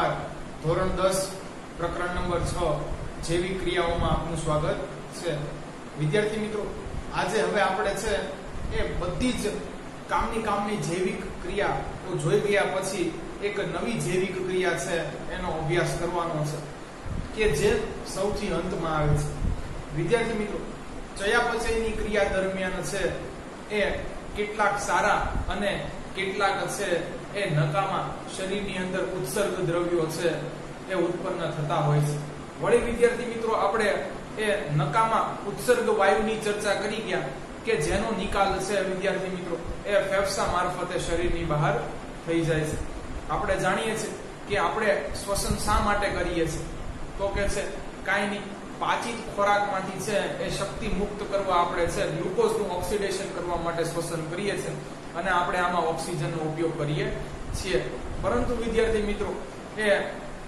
નમસ્કાર. ધોરણ 10 પ્રકરણ નંબર 6 જૈવિક ક્રિયાઓમાં આપનું સ્વાગત છે. વિદ્યાર્થી મિત્રો, આજે હવે આપણે છે એ બધી જ કામની જૈવિક ક્રિયા તો જોઈ ગયા પછી એક નવી જૈવિક ક્રિયા છે એનો અભ્યાસ કરવાનો છે કે જે સૌથી અંતમાં આવે છે. વિદ્યાર્થી મિત્રો, ચયાપચયની ક્રિયા દરમિયાન છે એ કેટલાક સારા અને કેટલાક છે એ નકામા શરીરની અંદર ઉત્સર્ગ દ્રવ્યો છે એ ઉત્પન્ન થતા હોય છે. વળી વિદ્યાર્થી મિત્રો, આપણે એ નકામા ઉત્સર્ગ વાયુની ચર્ચા કરી ગયા કે જેનો નિકાલ છે વિદ્યાર્થી મિત્રો એ ફેફસા મારફતે શરીરની બહાર થઈ જાય છે. આપણે જાણીએ છીએ કે આપણે શ્વસન શા માટે કરીએ છીએ? તો કે છે કાંઈ નહીં, પાચિત ખોરાકમાંથી છે એ શક્તિ મુક્ત કરવા આપણે છે ગ્લુકોઝનું ઓક્સિડેશન કરવા માટે શ્વસન કરીએ છીએ અને આપણે આમાં ઓક્સિજનનો ઉપયોગ કરીએ છીએ. પરંતુ વિદ્યાર્થી મિત્રો, એ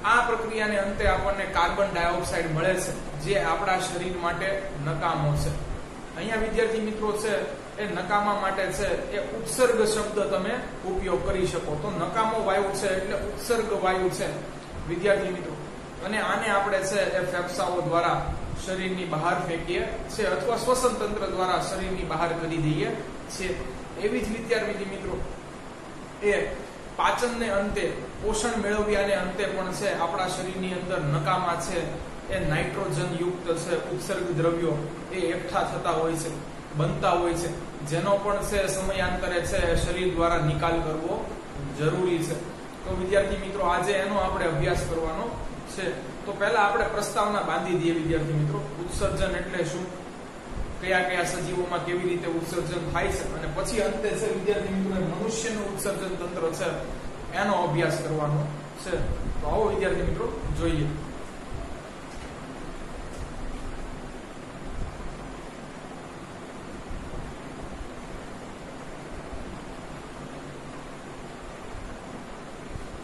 આ પ્રક્રિયાને અંતે આપણને કાર્બન ડાયોક્સાઇડ મળે છે જે આપણા શરીર માટે નકામો છે. અહીંયા વિદ્યાર્થી મિત્રો છે એ નકામા માટે છે એ ઉત્સર્ગ શબ્દ તમે ઉપયોગ કરી શકો. તો નકામો વાયુ છે એટલે ઉત્સર્ગ વાયુ છે વિદ્યાર્થી મિત્રો, અને આને આપણે છે એ ફેફસાઓ દ્વારા શરીરની બહાર ફેંકીએ છે અથવા શ્વસન તંત્ર દ્વારા શરીરની બહાર કરી દઈએ છીએ. એવી જ વિદ્યાર્થી મિત્રો, એ પાચનને અંતે, પોષણ મેળવ્યાને અંતે પણ છે આપણા શરીરની અંદર નકામા છે એ નાઇટ્રોજન યુક્ત છે ઉત્સર્ગ દ્રવ્યો એ એકઠા થતા હોય છે, બનતા હોય છે, જેનો પણ છે સમયાંતરે છે શરીર દ્વારા નિકાલ કરવો જરૂરી છે. તો વિદ્યાર્થી મિત્રો, આજે એનો આપણે અભ્યાસ કરવાનો છે. તો પહેલા આપણે પ્રસ્તાવના બાંધી દઈએ વિદ્યાર્થી મિત્રો. ઉત્સર્જન એટલે શું, કયા કયા સજીવોમાં કેવી રીતે ઉત્સર્જન થાય છે, અને પછી અંતે છે વિદ્યાર્થી મિત્રો મનુષ્યનું ઉત્સર્જન તંત્ર છે એનો અભ્યાસ કરવાનો છે. તો આવો વિદ્યાર્થી મિત્રો જોઈએ.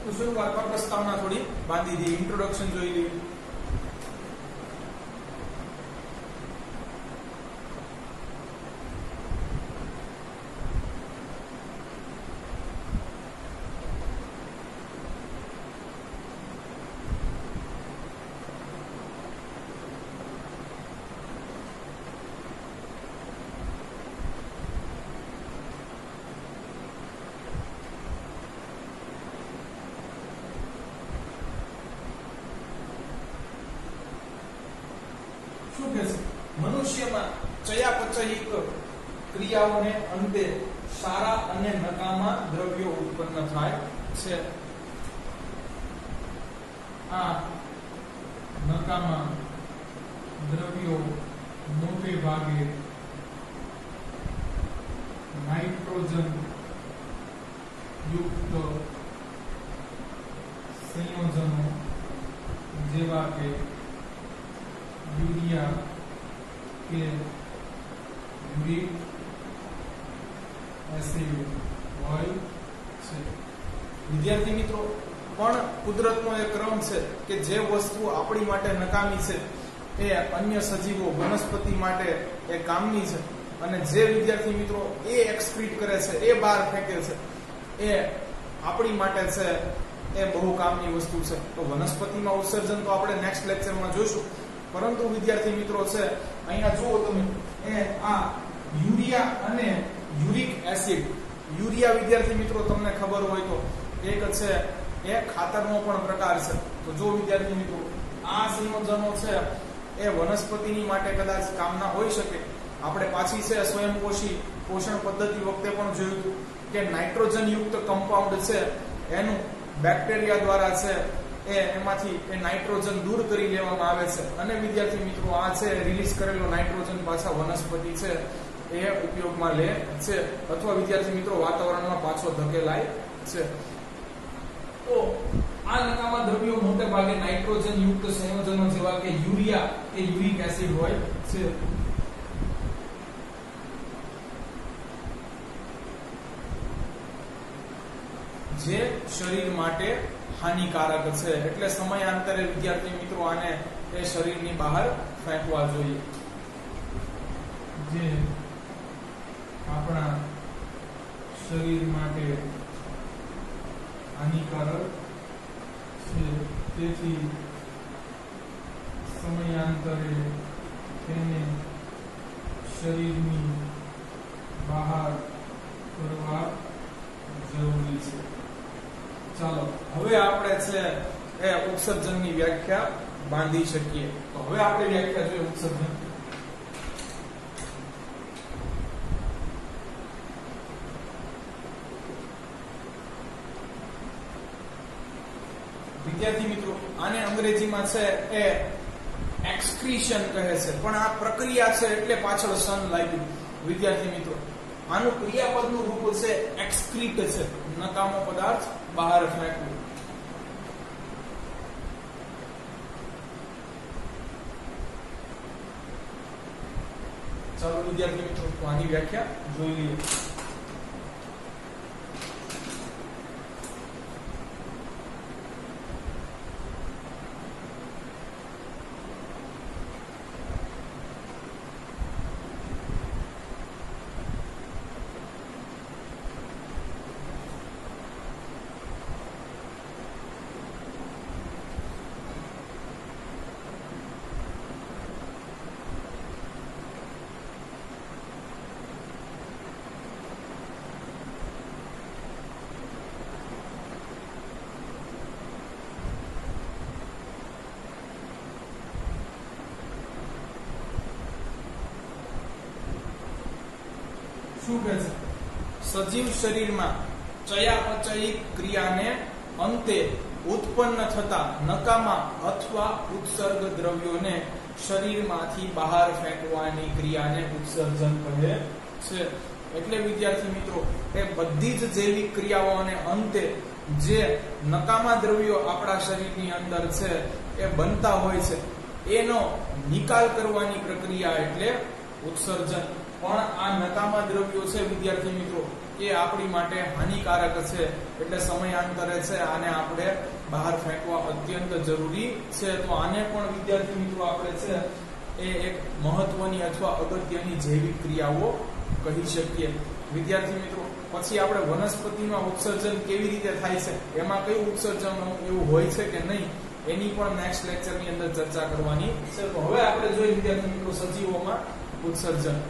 તો શરૂઆતમાં પ્રસ્તાવના થોડી બાંધી દઈએ, ઇન્ટ્રોડક્શન જોઈ લઈએ. મનુષ્યમાં ચયાપચયિક ક્રિયાઓને અંતે સારા અને નકામા દ્રવ્યો ઉત્પન્ન થાય છે. આ નકામા દ્રવ્યો મોટે ભાગે નાઇટ્રોજન યુક્ત સંયોજનો જેવા કે યુરિયા કે યુરિક એસિડ હોય છે. વિદ્યાર્થી મિત્રો, પણ કુદરતનો એક ક્રમ છે કે જે વસ્તુ આપણી માટે નકામી છે એ અન્ય સજીવો વનસ્પતિ માટે એ કામની છે, અને જે વિદ્યાર્થી મિત્રો એ એક્સક્રીટ કરે છે, એ બહાર ફેંકે છે, એ આપણી માટે છે એ બહુ કામની વસ્તુ છે. તો વનસ્પતિમાં ઉત્સર્જન તો આપણે નેક્સ્ટ લેક્ચરમાં જોઈશું. પરંતુ વિદ્યાર્થી મિત્રો છે અહીંયા જુઓ તમે, એ આ યુરિયા અને યુરિક એસિડ. યુરિયા વિદ્યાર્થી મિત્રો તમને ખબર હોય તો એક છે એ ખાતરનો પણ પ્રકાર છે. તો જો વિદ્યાર્થી મિત્રો આ સંયોજનો છે એ વનસ્પતિની માટે કદાચ કામના હોઈ શકે. આપણે પાછી છે સ્વયંપોષી પોષણ પદ્ધતિ વખતે પણ જોયું હતું કે નાઇટ્રોજન યુક્ત કમ્પાઉન્ડ છે એનું બેક્ટેરિયા દ્વારા છે એમાંથી એ નાઇટ્રોજન દૂર કરી લેવામાં આવે છે, અને વિદ્યાર્થી મિત્રો આ છે રિલીઝ કરેલો નાઇટ્રોજન પાછા વનસ્પતિ છે એ ઉપયોગમાં લે છે, અથવા વિદ્યાર્થી મિત્રો વાતાવરણમાં પાછો ધકેલાય છે. તો આ નકામા દ્રવ્યો મોટે ભાગે નાઇટ્રોજન યુક્ત સંયોજનો જેવા કે યુરિયા કે યુરિક એસિડ હોય છે. જે શરીર માટે હાનિકારક છે, એટલે સમયાંતરે વિદ્યાર્થી મિત્રો આને એ શરીરની બહાર ફેંકવા જોઈએ. જે આપણા શરીર માટે હાનિકારક છે તેથી સમયાંતરે તેને શરીરની બહાર કરવા જરૂરી છે. ચાલો હવે આપણે છે એ ઉત્સર્જનની વ્યાખ્યા બાંધી શકીએ. તો હવે આપણે વ્યાખ્યા જોઈએ ઉત્સર્જન. વિદ્યાર્થી મિત્રો, આને અંગ્રેજીમાં છે એ એક્સક્રીશન કહે છે, પણ આ પ્રક્રિયા છે એટલે પાછળ સન લાગ્યું. વિદ્યાર્થી મિત્રો, આનું ક્રિયાપદનું રૂપ છે એક્સક્રીટ છે, નકામો પદાર્થ બહાર ફેંકવું. ચાલો વિદ્યાર્થી મિત્રો, તો આની વ્યાખ્યા જોઈ લઈએ. શું કહે છે? સજીવ શરીરમાં ચયાપચયિક ક્રિયાને અંતે ઉત્પન્ન થતા નકામા અથવા ઉત્સર્ગ દ્રવ્યોને શરીરમાંથી બહાર ફેંકવાની ક્રિયાને ઉત્સર્જન કહે છે. એટલે વિદ્યાર્થી મિત્રો, એ બધી જ જૈવિક ક્રિયાઓને અંતે જે નકામા દ્રવ્યો આપણા શરીરની અંદર છે એ બનતા હોય છે, એનો નિકાલ કરવાની પ્રક્રિયા એટલે ઉત્સર્જન. પણ આ નકામા દ્રવ્યો છે વિદ્યાર્થી મિત્રો, એ આપણી માટે હાનિકારક છે, એટલે સમયાંતરે છે આને આપણે બહાર ફેંકવા અત્યંત જરૂરી છે. તો આને પણ વિદ્યાર્થી મિત્રો આપણે છે એ એક મહત્વની અથવા અગત્યની જૈવિક ક્રિયાઓ કહી શકીએ. વિદ્યાર્થી મિત્રો, પછી આપણે વનસ્પતિમાં ઉત્સર્જન કેવી રીતે થાય છે, એમાં કયું ઉત્સર્જન એવું હોય છે કે નહીં, એની પણ નેક્સ્ટ લેક્ચરની અંદર ચર્ચા કરવાની છે. તો હવે આપણે જોઈએ વિદ્યાર્થી મિત્રો સજીવોમાં ઉત્સર્જન.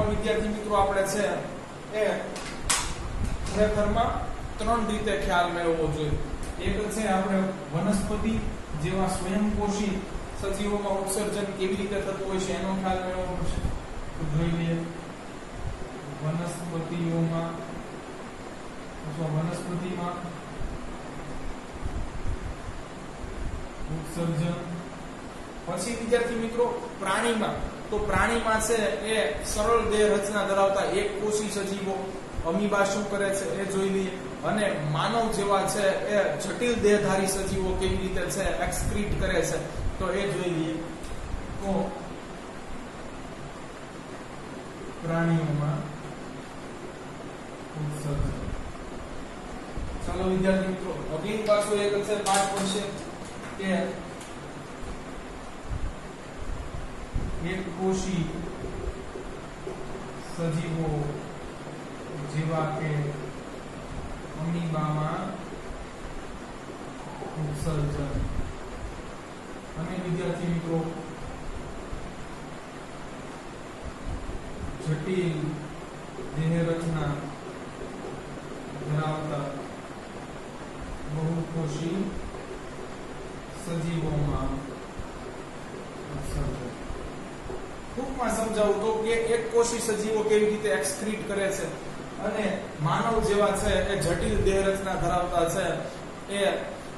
વિદ્યાર્થી મિત્રો, આપણે છે એ ખરેખરમાં ત્રણ રીતે ખ્યાલ મેળવવો જોઈએ. એક છે આપણે વનસ્પતિ જેવા સ્વયંપોષી સજીવોમાં ઉત્સર્જન કેવી રીતે થતું હોય છે એનો ખ્યાલ મેળવવો પડશે. તો જોઈ લઈએ વનસ્પતિઓમાં અથવા વનસ્પતિમાં ઉત્સર્જન. પછી વિદ્યાર્થી મિત્રો પ્રાણીમાં, તો પ્રાણીમાં છે એ સરળ દેહ રચના ધરાવતા એક કોષી સજીવો અમીબા શું કરે છે એ જોઈ લઈએ. અને માનવ જેવા છે એ જટિલ દેહધારી સજીવો કેવી રીતે છે એક્સક્રીટ કરે છે તો એ જોઈ લઈએ. તો પ્રાણીઓમાં ઉત્સર્જન. ચાલો વિદ્યાર્થી મિત્રો, અગલી પાછું એક છે પાઠ પડશે કે એક કોષી સજીવો જેવા કે અમીબામાં ઉત્સર્જન. અને વિદ્યાર્થી મિત્રો જટિલ દેહ રચના ધરાવતા બહુકોષી સજીવોમાં ઉત્સર્જન. ટૂંકમાં સમજાવું તો કે એક કોષી સજીવો કેવી રીતે એક્સક્રીટ કરે છે અને માનવ જેવા છે એ જટિલ દેહ રચના ધરાવતા છે એ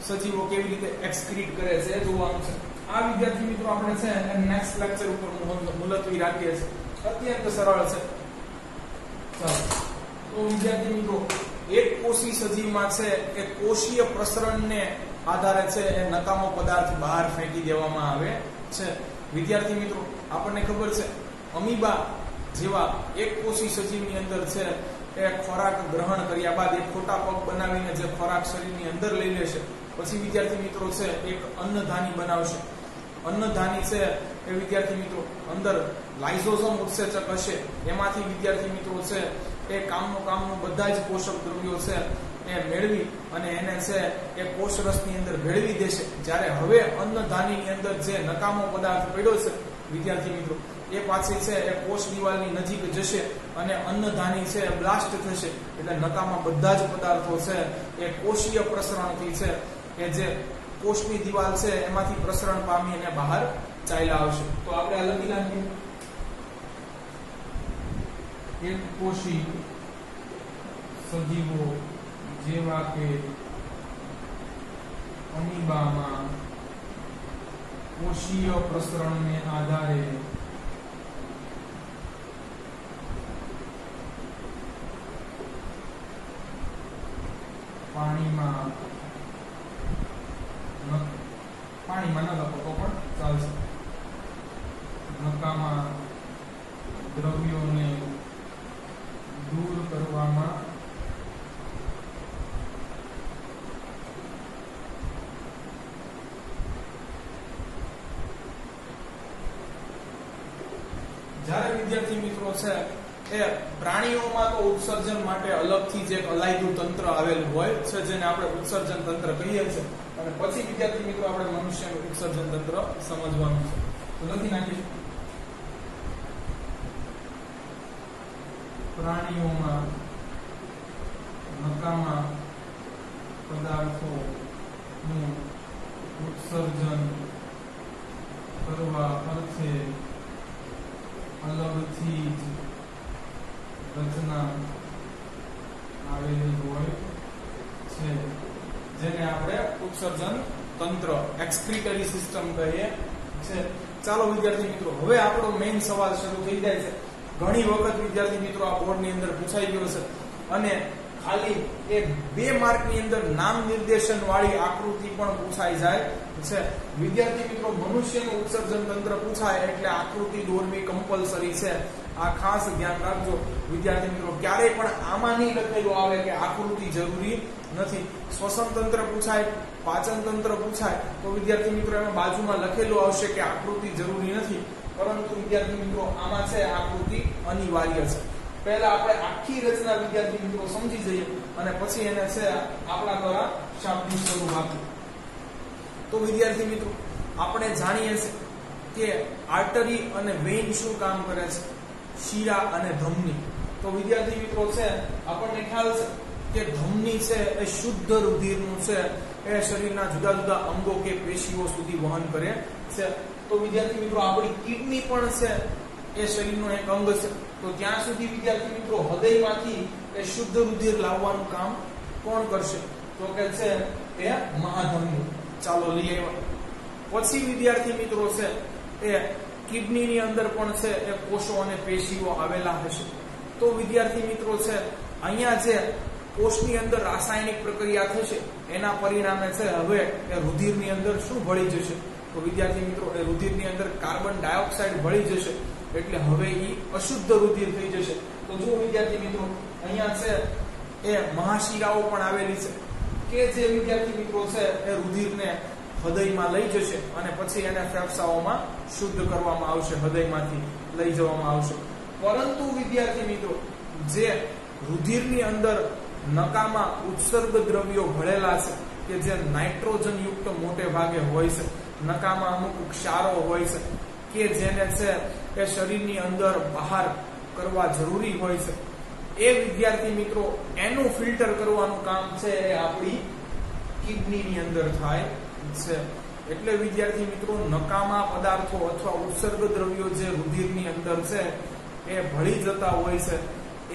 સજીવો કેવી રીતે એક્સક્રીટ કરે છે એ જોવાનું છે. આ વિદ્યાર્થી મિત્રો આપણે છે નેક્સ્ટ લેક્ચર ઉપર મુલતવી રાખીએ છીએ. અત્યંત સરળ છે. ચાલો, તો વિદ્યાર્થી મિત્રો એક કોષી સજીવમાં છે એ કોષીય પ્રસરણને આધારે છે એ નકામો પદાર્થ બહાર ફેંકી દેવામાં આવે છે. વિદ્યાર્થી મિત્રો, આપણને ખબર છે અમીબા જેવા એક કોષી સજીવની અંદર છે એ ખોરાક ગ્રહણ કર્યા બાદ એક ખોટા પગ બનાવીને જે ખોરાક શરીરની અંદર લઈ લેશે, પછી વિદ્યાર્થી મિત્રો છે એક અન્નધાની બનાવશે. અન્નધાની છે એ વિદ્યાર્થી મિત્રો અંદર લાઇઝોસોમ ઉત્સેચક હશે, એમાંથી વિદ્યાર્થી મિત્રો છે એ કામનું બધા જ પોષક દ્રવ્યો છે એ મેળવી અને એને છે એ કોષરસની અંદર ભેળવી દેશે. જ્યારે હવે અન્નધાનીની અંદર જે નકામો પદાર્થ પડ્યો છે વિદ્યાર્થી મિત્રો, એ પાછી છે એ કોષ દિવાલની નજીક જશે અને અન્નધાની છે બ્લાસ્ટ થશે. એટલે નકામા બધા જ પદાર્થો છે એ કોષીય પ્રસરણથી છે એ જે કોષની દિવાલ છે એમાંથી પ્રસરણ પામી અને બહાર ચાલ્યા આવશે. તો આપણે આ લખી નાખીએ, એક કોષી સજીવો જેવા કે અમીબામાં કોષીય પ્રસરણને આધારે પાણીમાં ન લખો તો પણ ચાલશે, નકામા દ્રવ્યોને દૂર કરવામાં જ્યારે વિદ્યાર્થી મિત્રો છે એ પ્રાણીઓમાં તો ઉત્સર્જન માટે અલગથી જે અલાયદું તંત્ર આવેલું હોય છે જેને આપણે ઉત્સર્જન તંત્ર કહીએ છીએ, અને પછી વિદ્યાર્થી મિત્રો આપણે મનુષ્યનું ઉત્સર્જન તંત્ર સમજવાનું છે. તો લખી નાખીએ, પ્રાણીઓમાં નકામા પદાર્થોનું ઉત્સર્જન કરવા અર્થે અલગથી જ રચના આવેલી હોય છે, જેને આપણે ઉત્સર્જન તંત્ર એક્સક્રીટરી સિસ્ટમ કહીએ છે. ચાલો વિદ્યાર્થી મિત્રો, હવે આપણો મેઇન સવાલ શરૂ થઈ જાય છે. ઘણી વખત વિદ્યાર્થી મિત્રો આ બોર્ડની અંદર પૂછાઈ ગયો છે અને ખાલી એ 2 માર્કની અંદર નામ નિર્દેશન વાળી આકૃતિ પણ પૂછાઈ જાય છે. વિદ્યાર્થી મિત્રો, મનુષ્યનું ઉત્સર્જન તંત્ર પૂછાય એટલે આકૃતિ દોરવી કમ્પલસરી છે. આ ખાસ ધ્યાન રાખજો વિદ્યાર્થી મિત્રો. ક્યારેય પણ આમાં નહીં લખેલું આવે કે આકૃતિ જરૂરી નથી. શ્વસન તંત્ર પૂછાય, પાચન તંત્ર પૂછાય તો વિદ્યાર્થી મિત્રો એમાં બાજુમાં લખેલું આવશે કે આકૃતિ જરૂરી નથી, પરંતુ વિદ્યાર્થી મિત્રો આમાં છે આકૃતિ અનિવાર્ય છે. પહેલા આપણે આખી રચના વિદ્યાર્થી મિત્રો સમજી જઈએ અને પછી એને છે આપણા દ્વારા શાબ્દિક સ્વરૂપ આપીએ. તો વિદ્યાર્થી મિત્રો, આપણે જાણીએ છીએ કે આર્ટરી અને વેઇન શું કામ કરે છે, શીરા અને ધમની. તો વિદ્યાર્થી મિત્રો છે આપણને ખ્યાલ છે કે ધમની છે એ શુદ્ધ રુધિરનું છે એ શરીરના જુદા જુદા અંગો કે પેશીઓ સુધી વહન કરે છે. તો વિદ્યાર્થી મિત્રો, આપણી કિડની પણ છે એ શરીરનો એક અંગ છે. તો ત્યાં સુધી વિદ્યાર્થી મિત્રો હૃદયમાંથી એ શુદ્ધ રુધિર લાવવાનું કામ કોણ કરશે? તો કે છે એ મહાધમની. ચાલો લઈ આવ્યા. પછી વિદ્યાર્થી મિત્રો છે એ કિડનીની અંદર પણ છે એ કોષો અને પેશીઓ આવેલા હશે. તો વિદ્યાર્થી મિત્રો છે અહીંયા જે કોષની અંદર રાસાયણિક પ્રક્રિયા થશે એના પરિણામે છે હવે એ રુધિરની અંદર શું ભળી જશે? તો વિદ્યાર્થી મિત્રો એ રુધિરની અંદર કાર્બન ડાયોક્સાઇડ ભળી જશે, એટલે હવે એ અશુદ્ધ રુધિર થઈ જશે. તો જો વિદ્યાર્થી મિત્રો અહીંયા છે એ મહાશિરાઓ પણ આવેલી છે કે જે વિદ્યાર્થી મિત્રો છે એ રુધિરને હૃદયમાં લઈ જશે અને પછી એને ફેફસાઓમાં શુદ્ધ કરવામાં આવશે, હૃદયમાંથી લઈ જવામાં આવશે. પરંતુ વિદ્યાર્થી મિત્રો જે રુધિરની અંદર નકામા ઉત્સર્ગ દ્રવ્યો ભળેલા છે કે જે નાઇટ્રોજન યુક્ત મોટે ભાગે હોય છે, નકામા અમુક ક્ષારો હોય છે કે જેને છે એ શરીરની અંદર બહાર કરવા જરૂરી હોય છે, એ વિદ્યાર્થી મિત્રો એનું ફિલ્ટર કરવાનું કામ છે એ આપણી કિડનીની અંદર થાય છે. એટલે વિદ્યાર્થી મિત્રો નકામા પદાર્થો અથવા ઉત્સર્ગ દ્રવ્યો જે રુધિરની અંદર છે એ ભળી જતા હોય છે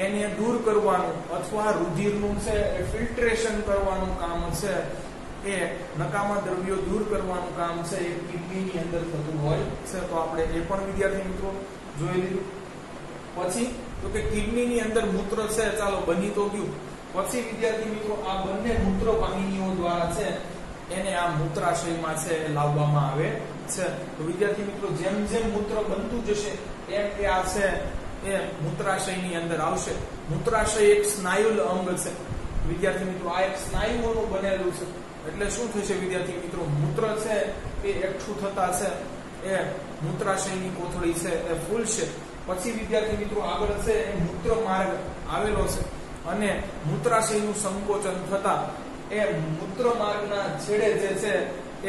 એને દૂર કરવાનું અથવા રુધિરનું છે એ ફિલ્ટ્રેશન કરવાનું કામ છે, એ નકામા દ્રવ્યો દૂર કરવાનું કામ છે એ કિડનીની અંદર થતું હોય છે. તો આપણે એ પણ વિદ્યાર્થી મિત્રો જોઈ લીધું. પછી તો કે કિડનીની અંદર મૂત્ર છે, ચાલો બની તો ગયું. પછી વિદ્યાર્થી મિત્રો આ બંને મૂત્ર વાહિનીઓ દ્વારા છે એને આ મૂત્રાશયમાં છે લાવવામાં આવે છે. તો વિદ્યાર્થી મિત્રો જેમ જેમ મૂત્ર બનતું જશે એમ એ આ છે એ મૂત્રાશયની અંદર આવશે. મૂત્રાશય એક સ્નાયુ અંગ છે વિદ્યાર્થી મિત્રો. આ એક સ્નાયુઓનું બનેલું છે. એટલે શું થશે વિદ્યાર્થી મિત્રો, મૂત્ર છે એ એકઠું થતા છે એ મૂત્રાશયની કોથળી છે એ ફૂલશે. પછી વિદ્યાર્થી મિત્રો આગળ છે એ મૂત્ર માર્ગ આવેલો છે અને મૂત્રાશયનું સંકોચન થતા એ મૂત્ર માર્ગના છેડે જે છે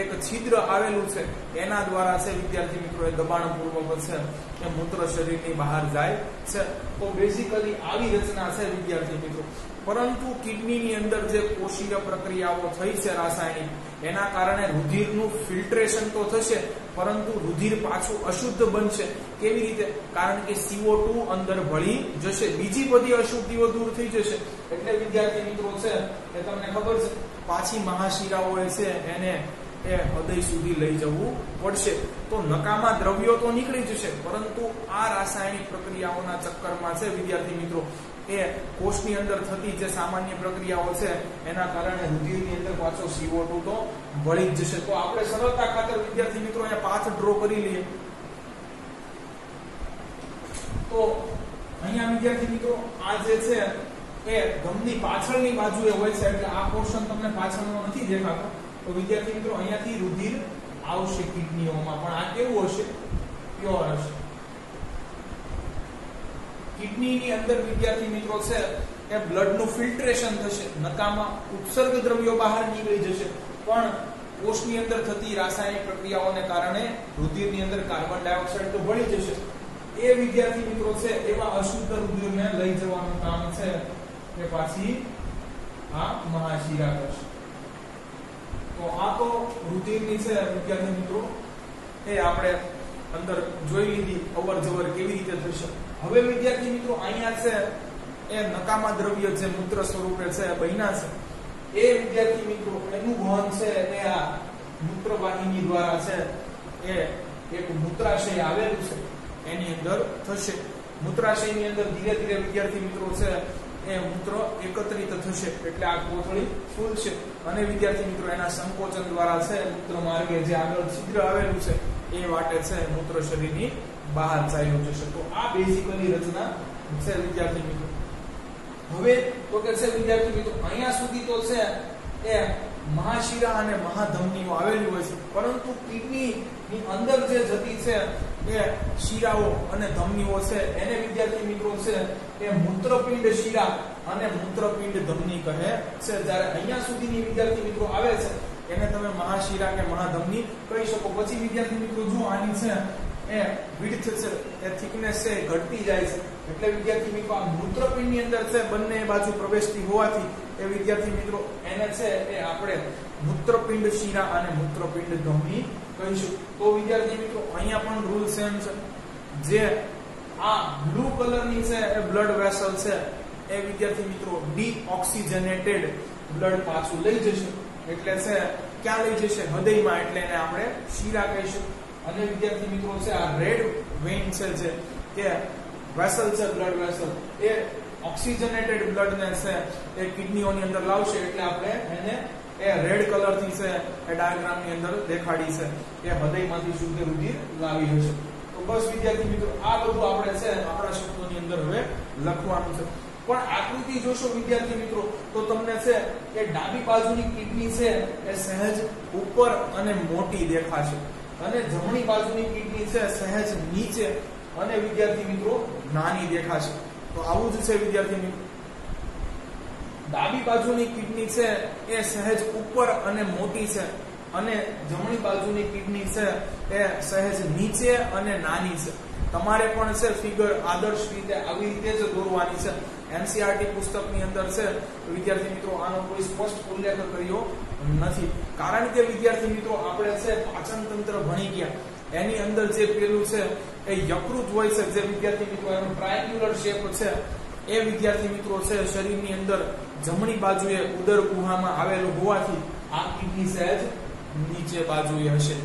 એક છિદ્ર આવેલું છે એના દ્વારા છે વિદ્યાર્થી મિત્રો એ દબાણપૂર્વક છે એ મૂત્ર શરીરની બહાર જાય છે. તો બેઝિકલી આવી રચના છે વિદ્યાર્થી મિત્રો. પરંતુ કિડનીની અંદર જે કોષીય પ્રક્રિયાઓ થઈ છે રાસાયણિક, એના કારણે રુધિરનું ફિલ્ટ્રેશન તો થશે પરંતુ રુધિર પાછું અશુદ્ધ બનશે. કેવી રીતે? કારણ કે CO2 અંદર ભળી જશે, બીજી બધી અશુદ્ધિઓ દૂર થઈ જશે. એટલે વિદ્યાર્થી મિત્રો છે એ તમને ખબર છે પાછી મહાશિરાઓ છે એને એ હૃદય સુધી લઈ જવું પડશે. તો નકામા દ્રવ્યો તો નીકળી જશે પરંતુ આ રાસાયણિક પ્રક્રિયાઓના ચક્કરમાં છે વિદ્યાર્થી મિત્રો એ કોષની અંદર થતી જે સામાન્ય પ્રક્રિયાઓ છે એના કારણે રુધિરની અંદર પાછો CO2 તો ભળી જ જશે. તો આપણે સરળતા ખાતર વિદ્યાર્થી મિત્રો અહીંયા પાથ ડ્રો કરી લઈએ. તો અહીંયા વિદ્યાર્થી મિત્રો આ જે છે એ ધમની પાછળની બાજુએ હોય છે એટલે આ પોર્શન તમને પાછળનો નથી દેખાતો. તો વિદ્યાર્થી મિત્રો અહીંયાથી રુધિર આવશે કિડનીઓમાં, પણ આ કેવું હશે? પ્યોર હશે. કિડનીની અંદર વિદ્યાર્થી મિત્રો છે એ બ્લડનું ફિલ્ટ્રેશન થશે, નકામા ઉત્સર્ગ દ્રવ્યો બહાર નીકળી જશે, પણ કોષની અંદર થતી રાસાયણિક પ્રક્રિયાઓને કારણે રુધિરની અંદર કાર્બન ડાયોક્સાઇડ તો ભળી જશે. એ વિદ્યાર્થી મિત્રો છે એવા અશુદ્ધ રુધિરને લઈ જવાનું કામ છે એ પાછી આ મહાશિરા કરશે. તો આ તો રુધિરની છે વિદ્યાર્થી મિત્રો એ આપણે અંદર જોઈ લીધી અવર જવર કેવી રીતે થશે. હવે વિદ્યાર્થી મિત્રો અહીંયા છે એ નકામા દ્રવ્ય જે મૂત્ર સ્વરૂપે છે બન્યા છે એ વિદ્યાર્થી મિત્રો એનું વહન છે એ આ મૂત્રવાહિની દ્વારા છે એ એક મૂત્રાશય આવેલું છે એની અંદર થશે. મૂત્રાશયની અંદર ધીરે ધીરે વિદ્યાર્થી મિત્રો છે એ મૂત્ર એકત્રિત થશે એટલે આ કોથળી ફૂલશે અને વિદ્યાર્થી મિત્રો એના સંકોચન દ્વારા છે મૂત્ર માર્ગે જે આગળ છિદ્ર આવેલું છે એ વાટે છે મૂત્ર શરીરની બહાર ચાલ્યું જશે. તો આ બેઝિકલી રચના છે વિદ્યાર્થી મિત્રો. હવે તો કે છે વિદ્યાર્થી મિત્રો અહીંયા સુધી તો છે એ મહાશિરા અને મહાધમનીઓ આવેલી હોય છે, પરંતુ કિડની ની અંદર જે જતી છે એ શિરાઓ અને ધમનીઓ છે એને વિદ્યાર્થી મિત્રો છે એ મૂત્રપિંડ શિરા અને મૂત્રપિંડ ધમની કહે છે. જ્યારે અહીંયા સુધીની વિદ્યાર્થી મિત્રો આવે છે એને તમે મહાશિરા કે મહાધમની કહી શકો. પછી વિદ્યાર્થી મિત્રો જો આની છે એ વિડ્થ છે એ થિકનેસ છે ઘટતી જાય છે એટલે વિદ્યાર્થી મિત્રો આ મૂત્રપિંડની અંદર છે બંને બાજુ પ્રવેશતી હોવાથી એ વિદ્યાર્થી મિત્રો એને છે એ આપણે મૂત્રપિંડ શિરા અને મૂત્રપિંડ ધમની કહીશું. તો વિદ્યાર્થી મિત્રો અહીંયા પણ રૂલ સેમ છે. જે આ બ્લુ કલરની છે એ બ્લડ વેસલ છે એ વિદ્યાર્થી મિત્રો ડીઓક્સિજનેટેડ બ્લડ પાછું લઈ જશે એટલે છે ક્યાં લઈ જશે? હૃદયમાં, એટલે એને આપણે શિરા કહીશું. અને વિદ્યાર્થી મિત્રો છે આ રેડ વેઇન છે જે કે વેસલ છે બ્લડ વેસલ એ ઓક્સિજનેટેડ બ્લડ ને છે એ કિડનીઓની અંદર લાવશે એટલે આપણે એને એ રેડ કલર થી છે એ ડાયાગ્રામ ની અંદર દેખાડી છે એ હૃદયમાંથી શુદ્ધ રુધિર લાવી હશે. તો બસ વિદ્યાર્થી મિત્રો આ બધું આપણે છે આપણા શબ્દોની અંદર હવે લખવાનું છે. પણ આકૃતિ જોશો વિદ્યાર્થી મિત્રો તો તમને છે એ ડાબી બાજુની કિડની છે એ સહેજ ઉપર અને મોટી દેખાશે અને જમણી બાજુની કિડની છે સહેજ નીચે અને વિદ્યાર્થી મિત્રો નાની દેખાશે. તો આવું જ છે વિદ્યાર્થી મિત્રો. ડાબી બાજુની કિડની છે એ સહેજ ઉપર અને મોટી છે અને જમણી બાજુની કિડની છે એ સહેજ નીચે અને નાની છે. તમારે પણ છે ફિગર આદર્શ રીતે આવી રીતે જ દોરવાની છે. એનસીઆરટી પુસ્તકની અંદર છે વિદ્યાર્થી મિત્રો આનો કોઈ સ્પષ્ટ ઉલ્લેખ કર્યો નથી, કારણ કે વિદ્યાર્થી મિત્રો આપણે છે પાચન તંત્ર ભણી ગયા એની અંદર જે પેલું છે એ યકૃત હોય છે જે વિદ્યાર્થી મિત્રો એનો ટ્રાયેન્ગ્યુલર શેપ છે એ વિદ્યાર્થી મિત્રો છે શરીરની અંદર જમણી બાજુએ ઉદર ગુહામાં આવેલું હોવાથી આ કિડની સહેજ નીચે બાજુએ હશે.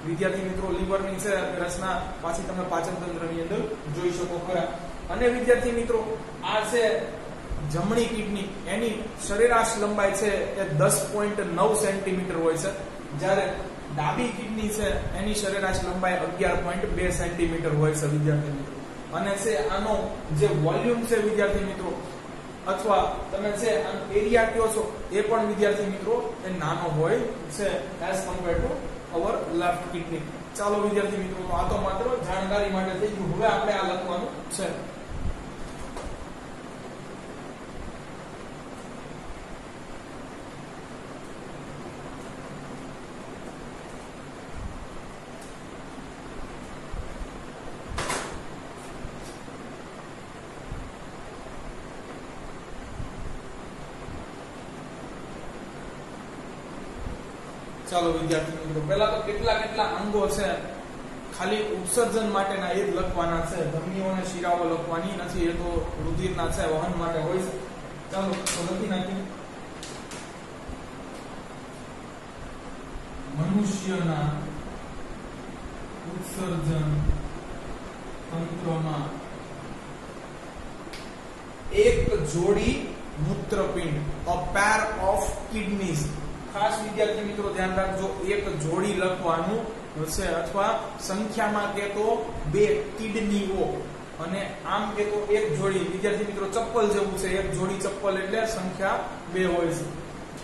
વિદ્યાર્થી મિત્રો લીવરની છે રચના પાછી તમે પાચન તંત્રની અંદર જોઈ શકો ખરા. અને વિદ્યાર્થી મિત્રો આ છે જમણી કિડની એની સરેરાશ લંબાઈ છે એ 10.9 સેન્ટીમીટર હોય છે, જ્યારે ડાબી કિડની છે એની સરેરાશ લંબાઈ 11.2 સેન્ટીમીટર હોય છે વિદ્યાર્થી મિત્રો. અને છે આનો જે વોલ્યુમ છે વિદ્યાર્થી મિત્રો, અથવા તમે છે આનો એરિયા કયો છો એ પણ વિદ્યાર્થી મિત્રો એ નાનો હોય છે as compare to our left kidney. ચાલો વિદ્યાર્થી મિત્રો, આ તો માત્ર જાણકારી માટે થઈ ગયું. હવે આપણે આ લખવાનું છે. ચાલો વિદ્યાર્થી મિત્રો, પહેલા તો કેટલા અંગો છે ખાલી ઉત્સર્જન માટેના એ જ લખવાના છે. ધમનીઓ અને શિરાઓ લખવાની નથી, એ તો રુધિરના છે વહન માટે હોય છે. ચાલો તો લખી નાખીએ. મનુષ્યના ઉત્સર્જન તંત્રમાં એક જોડી મૂત્રપિંડ, અ પેર ઓફ કિડનીઝ. ખાસ વિદ્યાર્થી મિત્રો ધ્યાન રાખજો, એક જોડી લખવાનું છે, અથવા સંખ્યામાં કે તો 2 કિડનીઓ, અને આમ કે તો એક જોડી. વિદ્યાર્થી મિત્રો ચપ્પલ જેવું છે, એક જોડી ચપ્પલ એટલે સંખ્યા 2 હોય છે.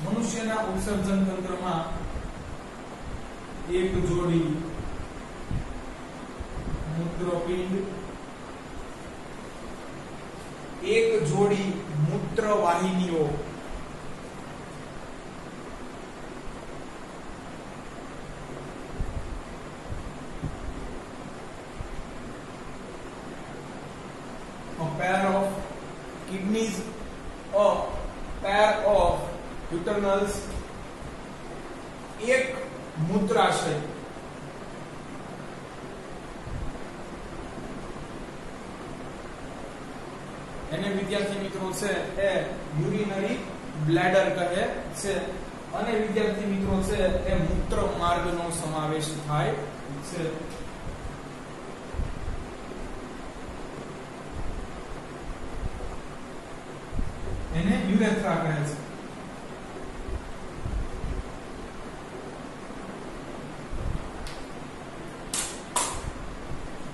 મનુષ્યના ઉત્સર્જન તંત્રમાં એક જોડી મૂત્રપિંડ, એક જોડી મૂત્રવાહિનીઓ, a pair of kidneys, a pair of urinals, એક મૂત્રાશય. એને વિદ્યાર્થી મિત્રો છે એ યુરિનરી બ્લેડર કહે છે. અને વિદ્યાર્થી મિત્રો છે એ મૂત્ર માર્ગનો સમાવેશ થાય છે. એને યુરેથ્રા કહે છે.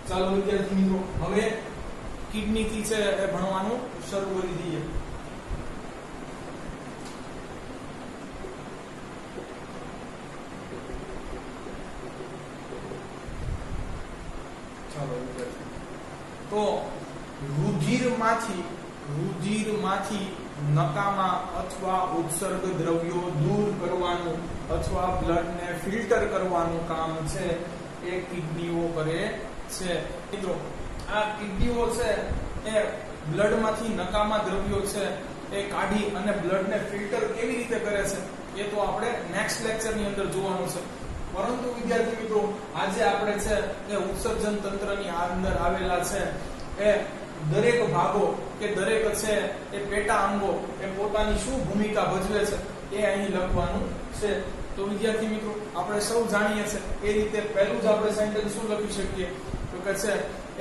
ચાલો વિદ્યાર્થી મિત્રો, હવે કિડની થી છે એ ભણવાનું શરૂ કરી દઈએ. ચાલો વિદ્યાર્થી, તો રુધિરમાંથી નકામા અથવા ઉત્સર્ગ દ્રવ્યો દૂર કરવાનું અથવા બ્લડને ફિલ્ટર કરવાનું કામ છે એ કિડનીઓ કરે છે. મિત્રો આ કિડનીઓ છે એ બ્લડમાંથી નકામા દ્રવ્યો છે એ કાઢી અને બ્લડને ફિલ્ટર કેવી રીતે કરે છે એ તો આપણે નેક્સ્ટ લેક્ચરની અંદર જોવાનું છે. પરંતુ વિદ્યાર્થી મિત્રો આજે આપણે છે એ ઉત્સર્જન તંત્રની અંદર આવેલા છે એ દરેક ભાગો કે દરેક છે એ પેટા અંગો એ પોતાની શું ભૂમિકા ભજવે છે એ અહીં લખવાનું છે. તો વિદ્યાર્થી મિત્રો આપણે સૌ જાણીએ છીએ એ રીતે પહેલું જ આપણે સેન્ટેન્સ શું લખી શકીએ તો કે છે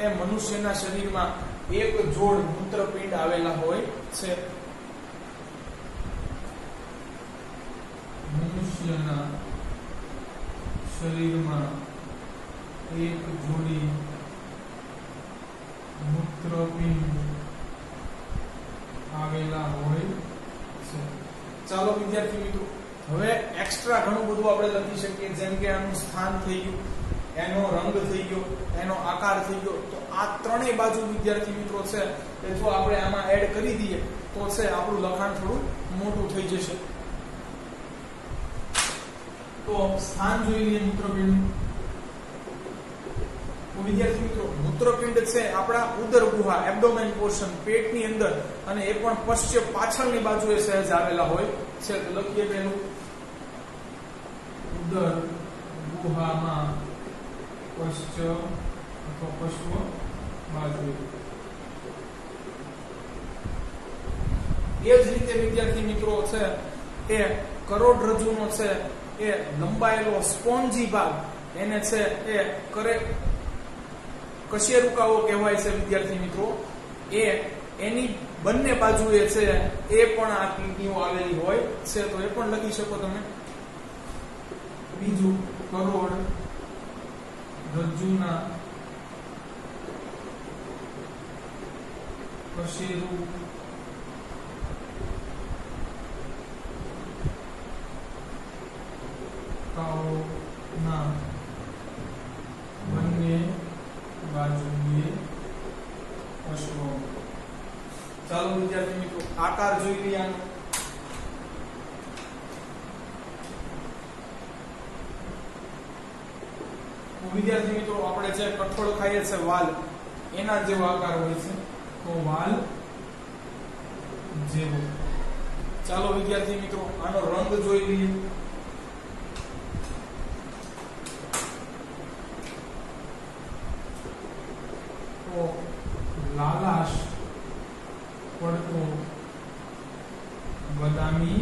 એ મનુષ્યના શરીરમાં એક જોડ મૂત્રપિંડ આવેલા હોય છે. મનુષ્યના શરીરમાં એક જોડી મૂત્રપિંડ આવેલા હોય છે. ચાલો વિદ્યાર્થી મિત્રો, હવે એક્સ્ટ્રા ઘણું બધું આપણે લખી શકીએ, જેમ કે આનું સ્થાન થઈ ગયું, એનો રંગ થઈ ગયો, એનો આકાર થઈ ગયો. તો આ ત્રણેય બાજુ વિદ્યાર્થી મિત્રો છે કે જો આપણે આમાં એડ કરી દઈએ તો છે આપણું લખાણ થોડું મોટું થઈ જશે. તો સ્થાન જોઈ લઈએ મૂત્રપિંડ. વિદ્યાર્થી મિત્રો મૂત્રપિંડ છે આપણા ઉદર ગુહા, એબ્ડોમેન પોર્શન, પેટની અંદર, અને એ પણ પશ્ચિમ પાછળની બાજુએ સહેજ આવેલા હોય છે. તો લખીએ પહેલું ઉદર ગુહામાં પશ્ચિમ અથવા પશ્ચિમ બાજુ. એ જ રીતે વિદ્યાર્થી મિત્રો છે એ કરોડરજ્જુનો છે એ લંબાયેલો સ્પોન્જી ભાગ એને છે એ કશેરુકાઓ કહેવાય છે વિદ્યાર્થી મિત્રો. એની બંને બાજુએ છે એ પણ આ કિડનીઓ આવેલી હોય છે. તો એ પણ લખી શકો તમે. બીજું કરોડ રજ્જુના કશેરુ કાઓના બંને બાજુએ અશ્વ. ચાલો વિદ્યાર્થી મિત્રો આકાર જોઈ લઈએ આનો. વિદ્યાર્થી મિત્રો આપણે જે કઠોળ ખાઈએ છે વાલ, એના જેવો આકાર હોય છે, તો વાલ જેવો. ચાલો વિદ્યાર્થી મિત્રો આનો રંગ જોઈ લઈએ. તો લાલાશ પડતો બદામી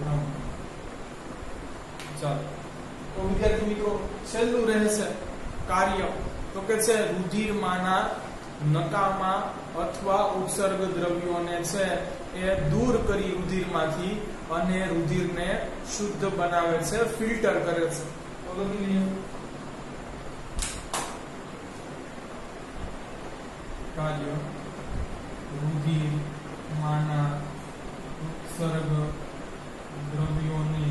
રંગ. ચાલો તો વિદ્યાર્થી મિત્રો છેલ્લું રહેશે કાર્ય, તો કે છે રુધિરમાંના નકામા અથવા ઉત્સર્ગ દ્રવ્યોને છે એ દૂર કરી રુધિરમાંથી અને રુધિરને શુદ્ધ બનાવે છે, ફિલ્ટર કરે છે. તો લખી લઈએ કાર્ય રુધિરમાંના ઉત્સર્ગ દ્રવ્યોને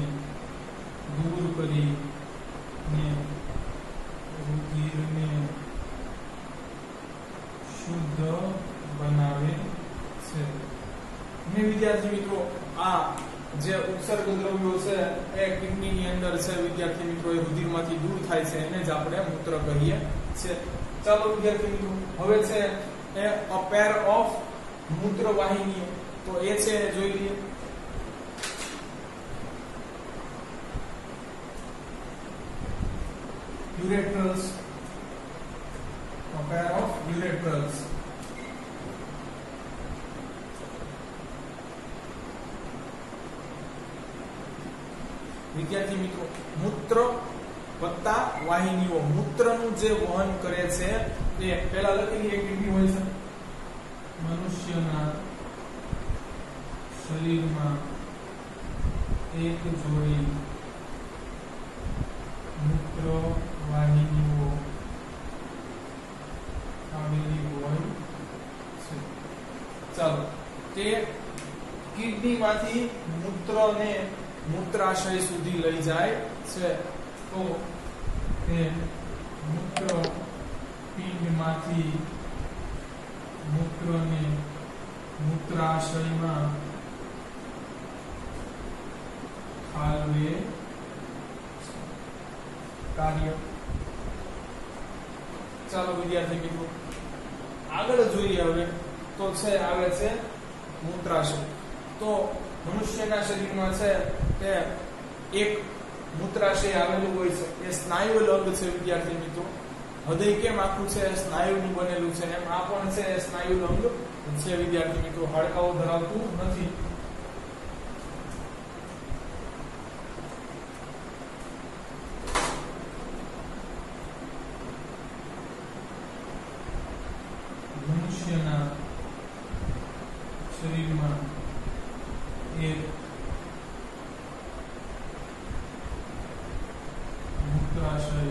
દૂર કરીને રુધિરને શુદ્ધ બનાવે છે. મેં વિદ્યાર્થી મિત્રો આ જે ઉત્સર્ગ દ્રવ્યો છે એ કિડનીની અંદર છે વિદ્યાર્થી મિત્રો, એ રુધિરમાંથી દૂર થાય છે, એને જ આપણે મૂત્ર કહીએ છીએ. ચાલો વિદ્યાર્થી મિત્રો હવે છે એ અ પેર ઓફ મૂત્ર વાહિનીઓ, તો એ છે જોઈ લઈએ. uretrals, a pair of uretrals. વિદ્યાર્થી મિત્રો મૂત્ર વત્તા વાહિનીઓ, મૂત્રનું જે વહન કરે છે તે પહેલા લખેલી એક કિડની હોય છે. મનુષ્યના શરીરમાં એક જોડી મૂત્ર વાહિનીઓ આવેલી હોય છે. ચાલો તે કિડનીમાંથી મૂત્રને મૂત્રાશય સુધી લઈ જાય છે, તો તે મૂત્ર પિંડમાંથી મૂત્રને મૂત્રાશયમાં ઠાલવે કાર્ય. ચાલો વિદ્યાર્થી મિત્રો આગળ જોઈએ. હવે તો છે આવે છે મૂત્રાશય. તો મનુષ્યના શરીરમાં છે તે એક મૂત્રાશય આવેલું હોય છે, એ સ્નાયુ અંગ છે વિદ્યાર્થી મિત્રો. હૃદય કેમ આખું છે સ્નાયુનું બનેલું છે, એમ આ પણ છે સ્નાયુ અંગ છે વિદ્યાર્થી મિત્રો, હાડકાઓ ધરાવતું નથી. મનુષ્યના શરીરમાં એક મૂત્રાશય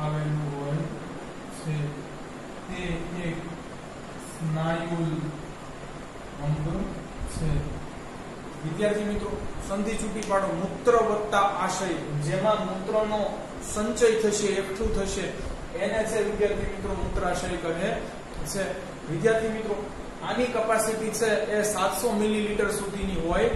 આવેલું હોય છે, તે એક સ્નાયુ અંગ છે. વિદ્યાર્થી મિત્રો સંધિ છૂટી પાડો. મૂત્ર વત્તા આશય, જેમાં મૂત્રનો સંચય થશે, એકઠું થશે, એને છે વિદ્યાર્થી મિત્રો મૂત્રાશય કહે છે. વિદ્યાર્થી મિત્રો આની કેપેસિટી છે એ 700 મિલીલીટર સુધીની હોય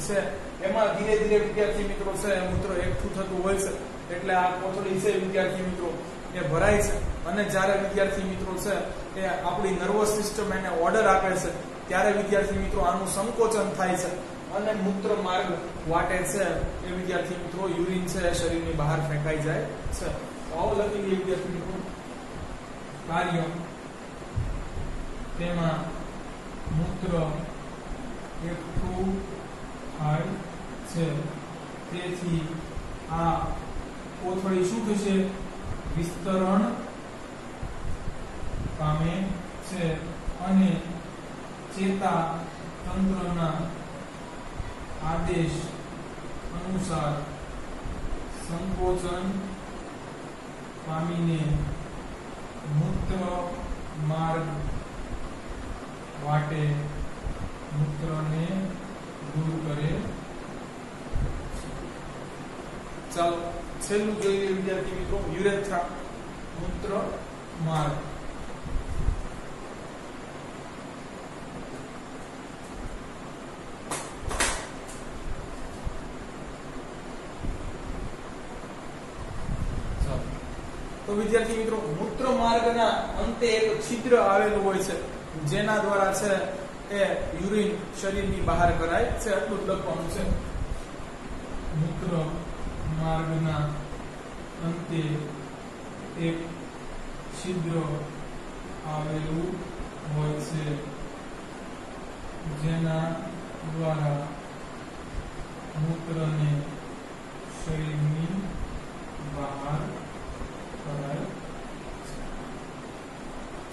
છે. એમાં ધીરે ધીરે વિદ્યાર્થી મિત્રો છે મૂત્ર એકઠું થતું હોય છે, એટલે આ કોથળી છે વિદ્યાર્થી મિત્રો એ ભરાય છે. અને જ્યારે વિદ્યાર્થી મિત્રો છે એ આપણી નર્વસ સિસ્ટમ એને ઓર્ડર આપે છે, ત્યારે વિદ્યાર્થી મિત્રો આનું સંકોચન થાય છે અને મૂત્ર માર્ગ વાટે છે એ વિદ્યાર્થી મિત્રો યુરિન છે શરીરની બહાર ફેંકાઈ જાય છે. આવો લખી દઈએ વિદ્યાર્થી મિત્રો કાર્ય. તેમાં મૂત્ર એકઠું થાય છે, તેથી આ કોથળી શું થશે? વિસ્તરણ પામે છે અને ચેતા તંત્રના આદેશ અનુસાર સંકોચન પામીને મૂત્ર માર્ગ વાટે મૂત્રને દૂર કરે. ચાલો છેલ્લું જોઈએ વિદ્યાર્થી મિત્રો, યુરેથ્રા મૂત્ર માર્ગ. તો વિદ્યાર્થી મિત્રો, મૂત્ર માર્ગના અંતે એક છિદ્ર આવેલું હોય છે જેના દ્વારા છે એ યુરિન શરીરની બહાર કરાય છે. આટલું જ લખવાનું છે. મૂત્ર માર્ગના અંતે એક છિદ્ર આવેલું હોય છે જેના દ્વારા મૂત્રને શરીરની બહાર કરાય.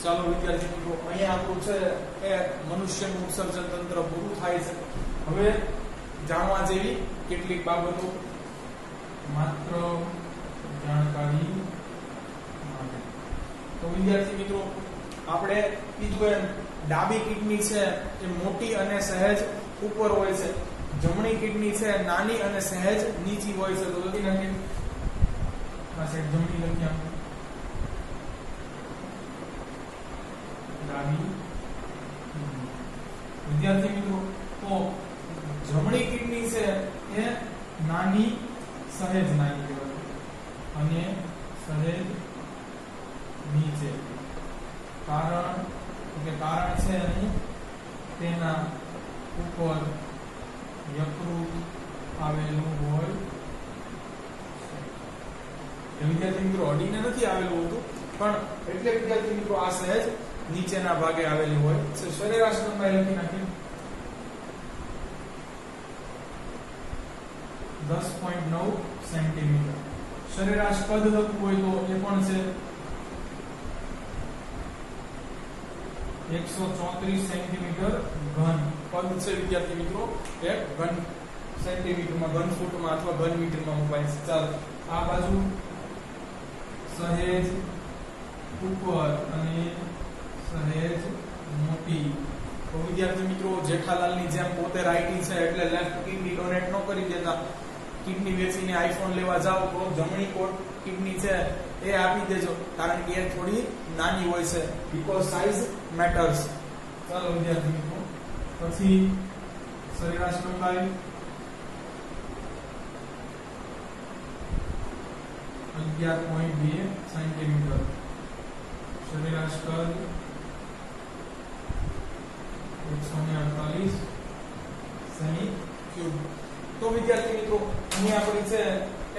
ચાલો વિદ્યાર્થી મિત્રો, અહીંયા આપણું છે એ મનુષ્યનું ઉત્સર્જન તંત્ર પૂરું થાય છે. હવે જાણવા જેવી કેટલીક બાબતો માત્ર જાણકારી માટે. તો વિદ્યાર્થી મિત્રો, આપણે કીધું એમ ડાબી કિડની છે એ મોટી અને સહેજ ઉપર હોય છે, જમણી કિડની છે નાની અને સહેજ નીચી હોય છે. તો લખી નાખીએ, આ સાઈડ જમણી લખી આપણે ડાબી. વિદ્યાર્થી મિત્રો, તો જમણી કિડની છે એ નાની, સહેજ નાની કહેવાય અને સહેજ નીચે. કારણ છે એનું તેના ઉપર યકૃત આવેલું હોય. વિદ્યાર્થી મિત્રો, અડીને નથી આવેલું હતું, પણ એટલે વિદ્યાર્થી મિત્રો આ સહેજ નીચેના ભાગે આવેલી હોય. સરેરાશ લંબાઈ લખી નાખીએ 10.9 સેન્ટીમીટર. સરેરાશ કદ લખવું હોય તો એ પણ છે 134 સેન્ટીમીટર ઘન. કદ છે વિદ્યાર્થી મિત્રો એ ઘન સેન્ટીમીટરમાં, ઘન ફૂટમાં અથવા ઘન મીટરમાં મુકાય છે. ચાલો આ બાજુ સહેજ ઉપર અને સહેજ મોટી. તો વિદ્યાર્થી મિત્રો, જેઠાલાલની જેમ પોતે રાઈટી છે એટલે લેફ્ટ કિડની ડોનેટ ન કરી દેતા. કિડની વેચીને આઈફોન લેવા જાવ તો જમણી કિડની છે એ આપી દેજો, કારણ કે એ થોડી નાની હોય છે. Because size matters. ચાલો વિદ્યાર્થી મિત્રો, પછી સરેરાશ લંબાઈ 11.2 સેન્ટીમીટર. સરેરાશ કદ 148 સેમી ક્યુબ. તો વિદ્યાર્થી મિત્રો, અહીં આપણી છે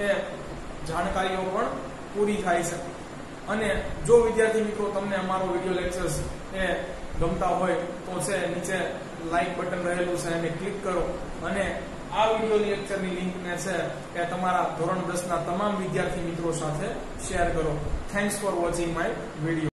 એ જાણકારીઓ પણ પૂરી થાય છે. અને જો વિદ્યાર્થી મિત્રો તમને અમારો વિડિયો લેક્ચર્સ એ ગમતા હોય તો છે નીચે લાઈક બટન રહેલું છે એને ક્લિક કરો અને આ વિડિયો લેક્ચરની લિંકને છે એ તમારા ધોરણ 10 ના તમામ વિદ્યાર્થી મિત્રો સાથે શેર કરો. Thanks for watching my video.